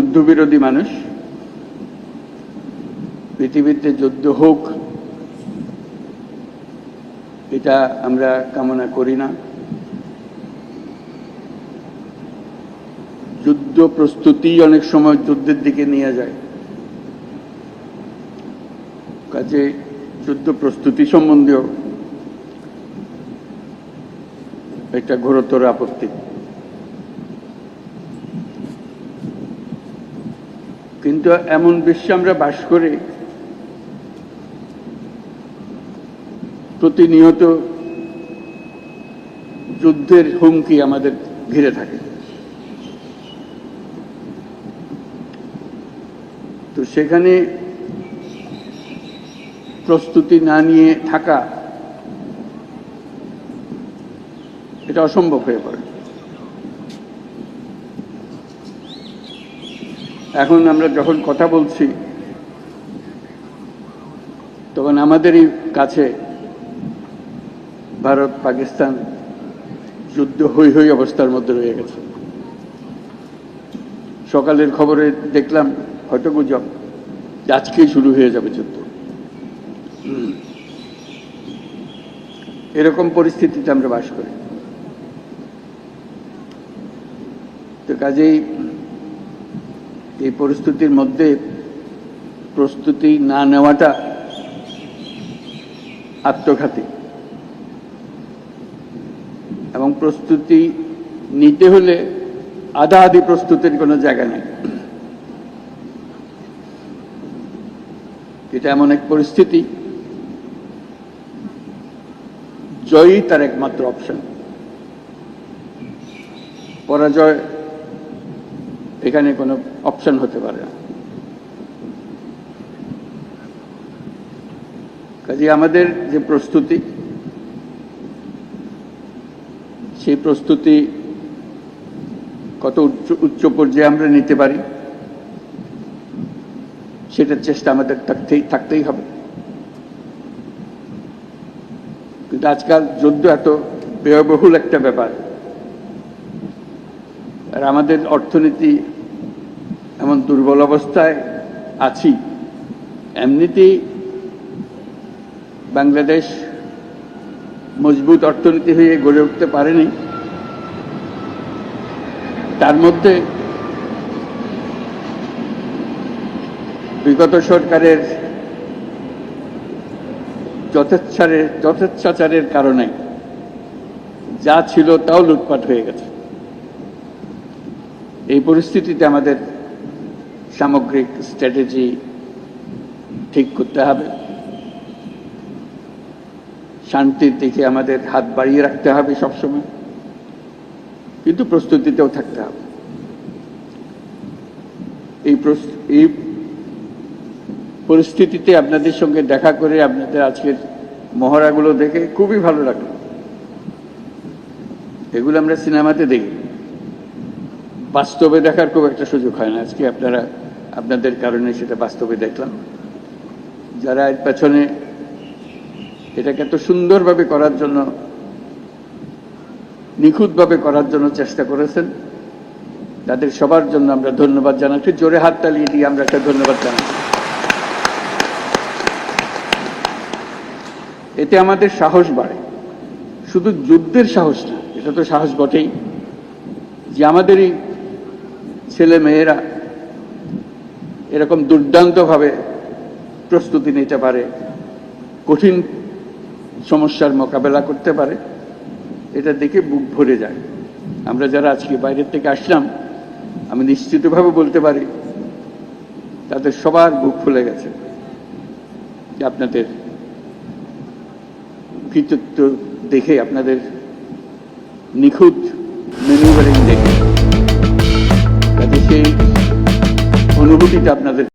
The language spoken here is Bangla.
যুদ্ধবিরোধী মানুষ। পৃথিবীতে যুদ্ধ হোক এটা আমরা কামনা করি না। যুদ্ধ প্রস্তুতি অনেক সময় যুদ্ধের দিকে নিয়ে যায়। কাজে যুদ্ধ প্রস্তুতি সম্বন্ধেও একটা ঘোরতর আপত্তি। কিন্তু এমন বিশ্বে আমরা বাস করি প্রতিনিয়ত যুদ্ধের হুমকি আমাদের ঘিরে থাকে। তো সেখানে প্রস্তুতি না নিয়ে থাকা এটা অসম্ভব হয়ে পড়ে। এখন আমরা যখন কথা বলছি তখন আমাদেরই কাছে ভারত পাকিস্তান যুদ্ধ হই হই অবস্থার মধ্যে রয়ে গেছে। সকালের খবরে দেখলাম হয়তো গুজব আজকেই শুরু হয়ে যাবে যুদ্ধ। এরকম পরিস্থিতিতে আমরা বাস করি। তো কাজেই এই পরিস্থিতির মধ্যে প্রস্তুতি না নেওয়াটা আত্মঘাতী, এবং প্রস্তুতি নিতে হলে আধা আধি প্রস্তুতির কোনো জায়গা নেই। এটা এমন এক পরিস্থিতি জয়ই তার একমাত্র অপশন। পরাজয় এখানে কোনো অপশন হতে পারে না। কাজে আমাদের যে প্রস্তুতি, সেই প্রস্তুতি কত উচ্চ পর্যায়ে আমরা নিতে পারি সেটার চেষ্টা আমাদের থাকতেই হবে। কিন্তু আজকাল যুদ্ধ এত ব্যয়বহুল একটা ব্যাপার, আর আমাদের অর্থনীতি এমন দুর্বল অবস্থায় আছি। এমনিতেই বাংলাদেশ মজবুত অর্থনীতি হয়ে গড়ে উঠতে পারেনি, তার মধ্যে বিগত সরকারের যথেচ্ছাচারের কারণে যা ছিল তাও লুটপাট হয়ে গেছে। এই পরিস্থিতিতে আমাদের সামগ্রিক স্ট্র্যাটেজি ঠিক করতে হবে। শান্তির দিকে আমাদের হাত বাড়িয়ে রাখতে হবে সবসময়, কিন্তু প্রস্তুতিতেও থাকতে হবে। এই পরিস্থিতিতে আপনাদের সঙ্গে দেখা করে, আপনাদের আজকের মহড়াগুলো দেখে খুবই ভালো লাগলো। এগুলো আমরা সিনেমাতে দেখি, বাস্তবে দেখার খুব একটা সুযোগ হয় না। আজকে আপনাদের কারণে সেটা বাস্তবে দেখলাম। যারা এর পেছনে এটাকে এত সুন্দরভাবে করার জন্য, নিখুঁতভাবে করার জন্য চেষ্টা করেছেন, তাদের সবার জন্য আমরা ধন্যবাদ জানাচ্ছি। জোরে হাত তালিয়ে দিয়ে আমরা একটা ধন্যবাদ জানাচ্ছি। এতে আমাদের সাহস বাড়ে, শুধু যুদ্ধের সাহস না, এটা তো সাহস বটেই, যে আমাদেরই ছেলে মেয়েরা এরকম দুর্দান্তভাবে প্রস্তুতি নিতে পারে, কঠিন সমস্যার মোকাবেলা করতে পারে, এটা দেখে বুক ভরে যায়। আমরা যারা আজকে বাইরের থেকে আসলাম, আমি নিশ্চিতভাবে বলতে পারি তাদের সবার বুক ফুলে গেছে যে আপনাদের কৃতিত্ব দেখে, আপনাদের নিখুঁত ম্যানুভারিং দেখে, তাদের সেই অনুভূতিটা আপনাদের